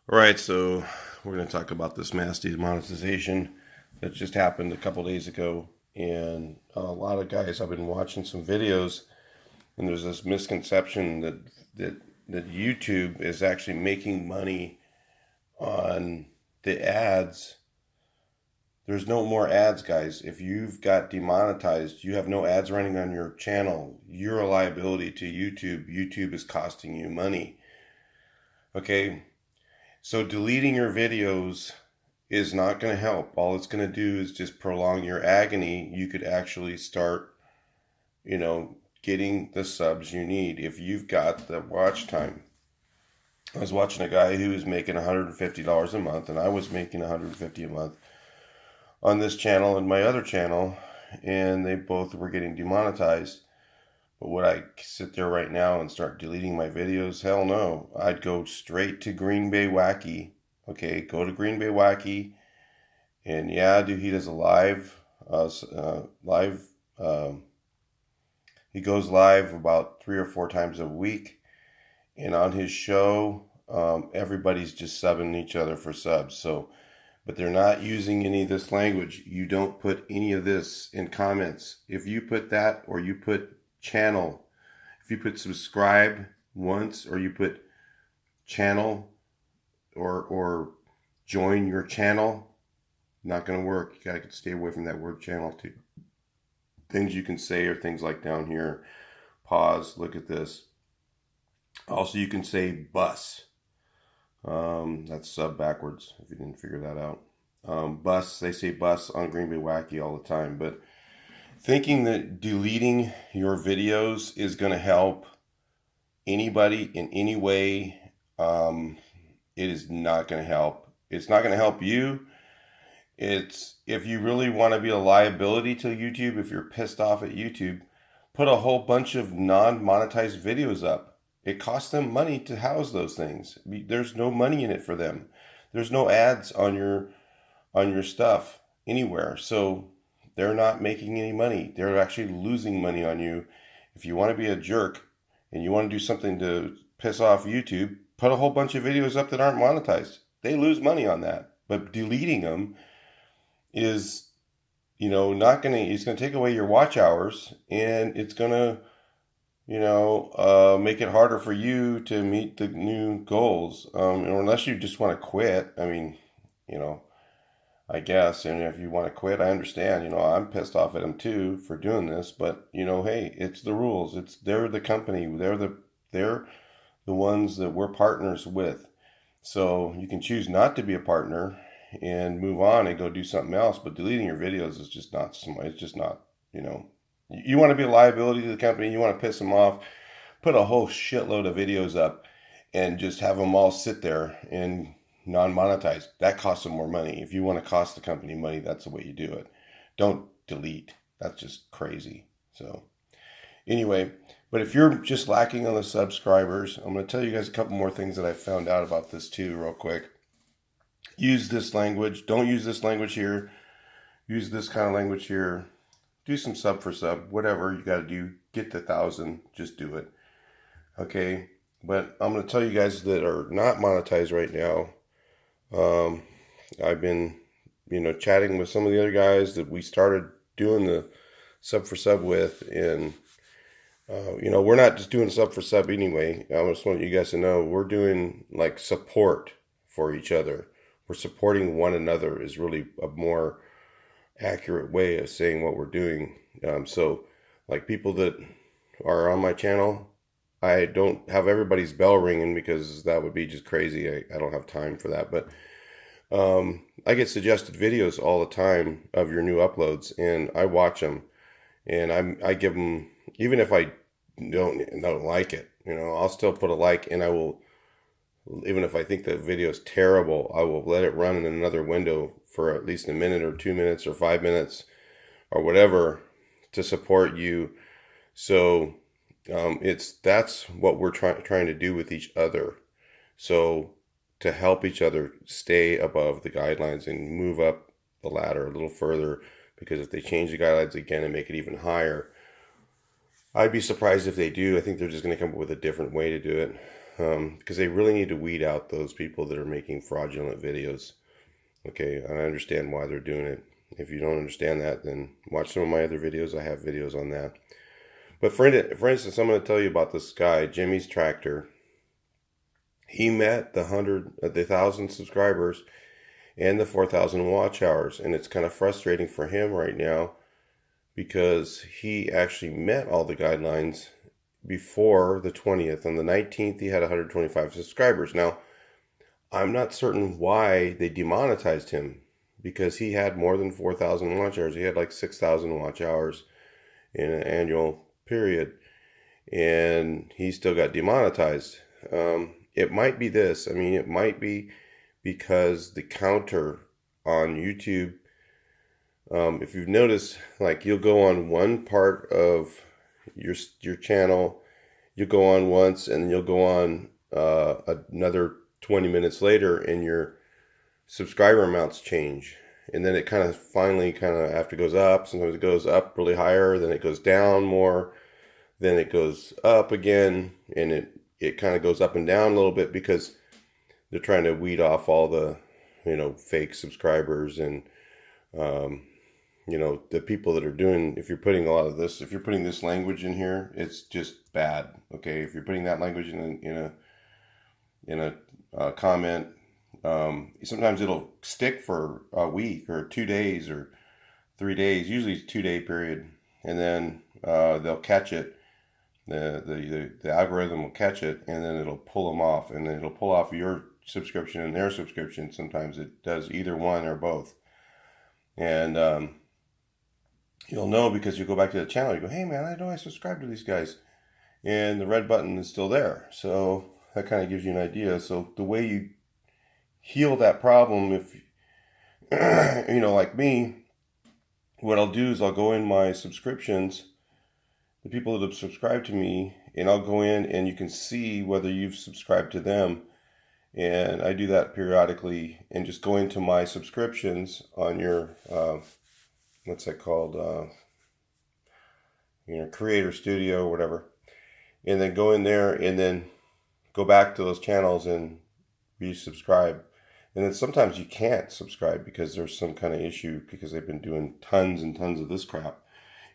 All right, so we're going to talk about this mass demonetization that just happened a couple days ago. And a lot of guys, I've been watching some videos, and there's this misconception that that YouTube is actually making money on the ads. There's no more ads, guys. If you've got demonetized, you have no ads running on your channel. You're a liability to YouTube. YouTube is costing you money. Okay, so deleting your videos is not going to help. All it's going to do is just prolong your agony. You could actually start, getting the subs you need if you've got the watch time. I was watching a guy who was making $150 a month, and I was making $150 a month on this channel and my other channel, and they both were getting demonetized. But would I sit there right now and start deleting my videos? Hell no. I'd go straight to greenbaywacky. Okay, go to greenbaywacky, and yeah, dude, he does a live. He goes live about 3 or 4 times a week, and on his show, everybody's just subbing each other for subs. So, but they're not using any of this language. You don't put any of this in comments. If you put that, or you put channel, if you put subscribe once, or you put channel, or join your channel, not going to work. You got to stay away from that word channel too. Things you can say are things like down here, pause, look at this. Also, you can say bus. That's sub backwards if you didn't figure that out. Bus, they say bus on Green Bay Wacky all the time, but thinking that deleting your videos is going to help anybody in any way, it is not going to help. It's not going to help you. It's, if you really want to be a liability to YouTube, if you're pissed off at YouTube, put a whole bunch of non-monetized videos up. It costs them money to house those things. There's no money in it for them. There's no ads on your stuff anywhere. So they're not making any money. They're actually losing money on you. If you want to be a jerk and you want to do something to piss off YouTube, put a whole bunch of videos up that aren't monetized. They lose money on that. But deleting them is, not going to, it's going to take away your watch hours, and it's going to, make it harder for you to meet the new goals. Or unless you just want to quit. I mean, I guess, and if you want to quit, I understand. I'm pissed off at them too for doing this, but hey, it's the rules. They're the company. They're the ones that we're partners with. So you can choose not to be a partner and move on and go do something else. But deleting your videos is just not. It's just not. You want to be a liability to the company. You want to piss them off. Put a whole shitload of videos up and just have them all sit there and non-monetized. That costs them more money. If you want to cost the company money, that's the way you do it. Don't delete. That's just crazy. So anyway, but if you're just lacking on the subscribers, I'm going to tell you guys a couple more things that I found out about this too real quick. Use this language. Don't use this language here. Use this kind of language here. Do some sub for sub. Whatever you got to do. Get the 1,000. Just do it. Okay? But I'm going to tell you guys that are not monetized right now. I've been, chatting with some of the other guys that we started doing the sub for sub with, and we're not just doing sub for sub anyway. I just want you guys to know we're doing like support for each other. We're supporting one another is really a more accurate way of saying what we're doing. So like people that are on my channel, I don't have everybody's bell ringing because that would be just crazy. I don't have time for that. But I get suggested videos all the time of your new uploads, and I watch them, and I give them, even if I don't like it, I'll still put a like, and I will, even if I think the video is terrible, I will let it run in another window for at least a minute or 2 minutes or 5 minutes or whatever to support you. So that's what we're trying to do with each other. So to help each other stay above the guidelines and move up the ladder a little further, because if they change the guidelines again and make it even higher, I'd be surprised if they do. I think they're just going to come up with a different way to do it. because they really need to weed out those people that are making fraudulent videos. Okay, and I understand why they're doing it. If you don't understand that, then watch some of my other videos. I have videos on that. But for instance, I'm going to tell you about this guy, Jimmy's Tractor. He met the 1,000 subscribers and the 4,000 watch hours, and it's kind of frustrating for him right now because he actually met all the guidelines before the 20th. On the 19th, he had 125 subscribers. Now, I'm not certain why they demonetized him, because he had more than 4,000 watch hours. He had like 6,000 watch hours in an annual period, and he still got demonetized. It might be this. I mean, it might be because the counter on YouTube, if you've noticed, like you'll go on one part of your channel, you'll go on once, and then you'll go on another 20 minutes later, and your subscriber amounts change. And then it kind of finally after it goes up, sometimes it goes up really higher, then it goes down more, then it goes up again, and it kind of goes up and down a little bit because they're trying to weed off all the, fake subscribers and, the people that are doing, if you're putting this language in here, it's just bad. Okay. If you're putting that language in a comment, sometimes it'll stick for a week or 2 days or 3 days, usually it's 2-day period. And then, they'll catch it. The algorithm will catch it, and then it'll pull them off, and then it'll pull off your subscription and their subscription. Sometimes it does either one or both. And, you'll know because you go back to the channel, you go, hey man, I know I subscribed to these guys, and the red button is still there. So that kind of gives you an idea. So the way you heal that problem, if, like me, what I'll do is I'll go in my subscriptions, the people that have subscribed to me, and I'll go in and you can see whether you've subscribed to them. And I do that periodically, and just go into my subscriptions on your, what's that called? Creator Studio or whatever. And then go in there and then go back to those channels and resubscribe. And then sometimes you can't subscribe because there's some kind of issue because they've been doing tons and tons of this crap.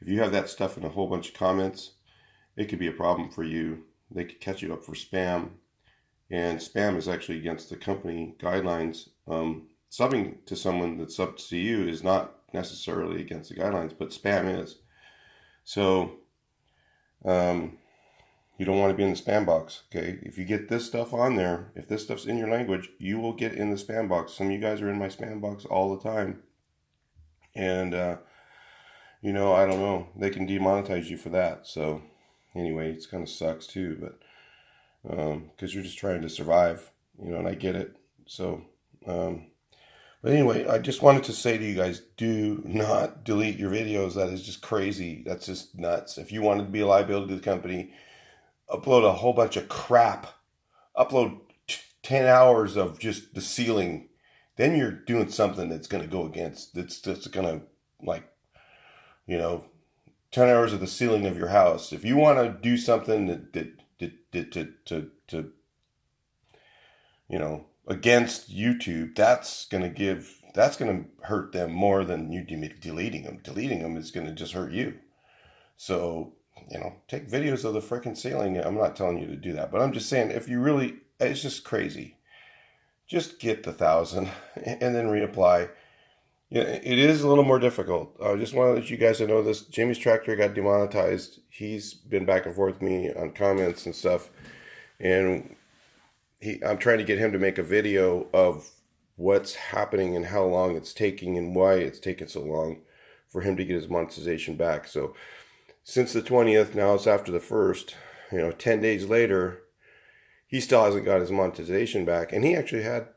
If you have that stuff in a whole bunch of comments, it could be a problem for you. They could catch you up for spam. And spam is actually against the company guidelines. Subbing to someone that subs to you is not necessarily against the guidelines, but spam is. So, you don't want to be in the spam box, okay? If you get this stuff on there, if this stuff's in your language, you will get in the spam box. Some of you guys are in my spam box all the time. And, I don't know. They can demonetize you for that. So, anyway, it kind of sucks too, but because you're just trying to survive, and I get it. So, but anyway, I just wanted to say to you guys, do not delete your videos. That is just crazy. That's just nuts. If you want to be a liability to the company, upload a whole bunch of crap. Upload 10 hours of just the ceiling. Then you're doing something that's going to go against, it's going to 10 hours of the ceiling of your house. If you want to do something that against YouTube, that's going to hurt them more than you deleting them. Deleting them is going to just hurt you. So, take videos of the freaking ceiling. I'm not telling you to do that, but I'm just saying, if you really, it's just crazy. Just get the 1,000 and then reapply. Yeah, it is a little more difficult. I just want to let you guys know this. Jimmy's Tractor got demonetized. He's been back and forth with me on comments and stuff. And I'm trying to get him to make a video of what's happening and how long it's taking and why it's taking so long for him to get his monetization back. So since the 20th, now it's after the 1st, 10 days later, he still hasn't got his monetization back. And he actually had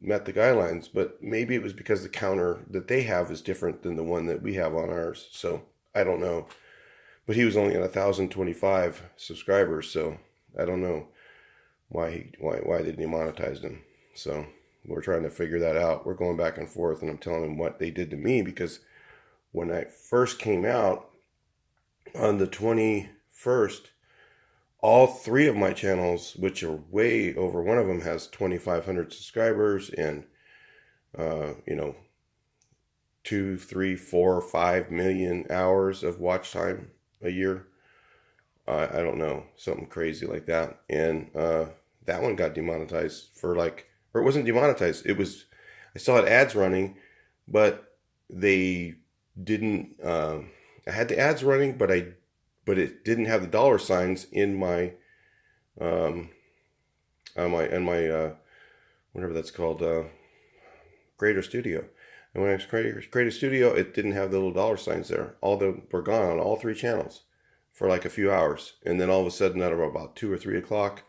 met the guidelines, but maybe it was because the counter that they have is different than the one that we have on ours. So I don't know, but he was only at 1,025 subscribers. So I don't know why they demonetized him. So we're trying to figure that out. We're going back and forth, and I'm telling him what they did to me, because when I first came out on the 21st, all three of my channels, which are way over, one of them has 2,500 subscribers and, you know, 2, 3, 4, 5 million hours of watch time a year. I don't know, something crazy like that. And that one got demonetized for like, or it wasn't demonetized. It was, I still had ads running, but they didn't. I had the ads running, but it didn't have the dollar signs in my whatever that's called, Creator Studio. And when I Creator Studio, it didn't have the little dollar signs there. All the were gone on all three channels for like a few hours, and then all of a sudden, at about 2 or 3 o'clock,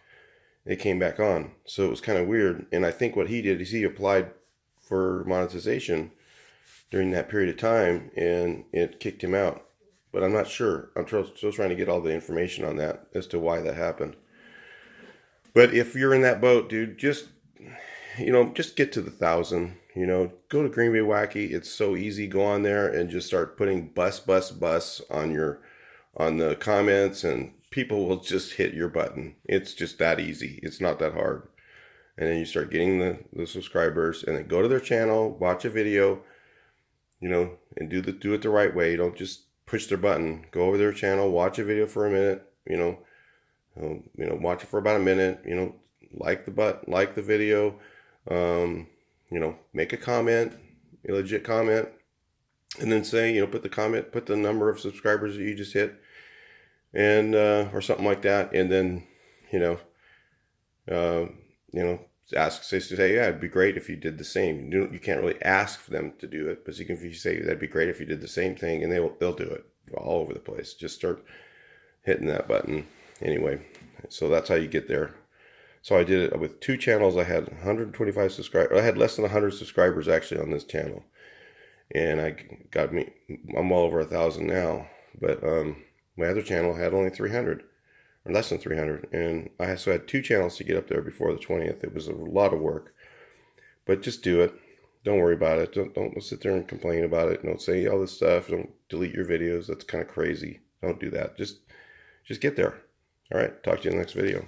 it came back on. So it was kind of weird. And I think what he did is he applied for monetization during that period of time, and it kicked him out. But I'm not sure. I'm still trying to get all the information on that as to why that happened. But if you're in that boat, dude, just get to the 1,000. Go to greenbaywacky. It's so easy. Go on there and just start putting bus on the comments, and people will just hit your button. It's just that easy. It's not that hard. And then you start getting the subscribers, and then go to their channel, watch a video, and do it the right way. You don't just push their button. Go over their channel, watch a video for a minute, watch it for about a minute, like the video, make a comment, a legit comment, and then say, put the number of subscribers that you just hit, and or something like that, and then say, yeah, it'd be great if you did the same. You can't really ask for them to do it, but you can say that'd be great if you did the same thing, and they'll do it all over the place. Just start hitting that button. Anyway, so that's how you get there. So I did it with 2 channels. I had 125 subscribers. I had less than 100 subscribers actually on this channel, and I'm well over 1,000 now. But my other channel had only 300. Or less than 300, and I also had 2 channels to get up there before the 20th. It was a lot of work, but just do it. Don't worry about it. Don't sit there and complain about it. Don't say all this stuff. Don't delete your videos. That's kind of crazy. Don't do that. Just get there. All right. Talk to you in the next video.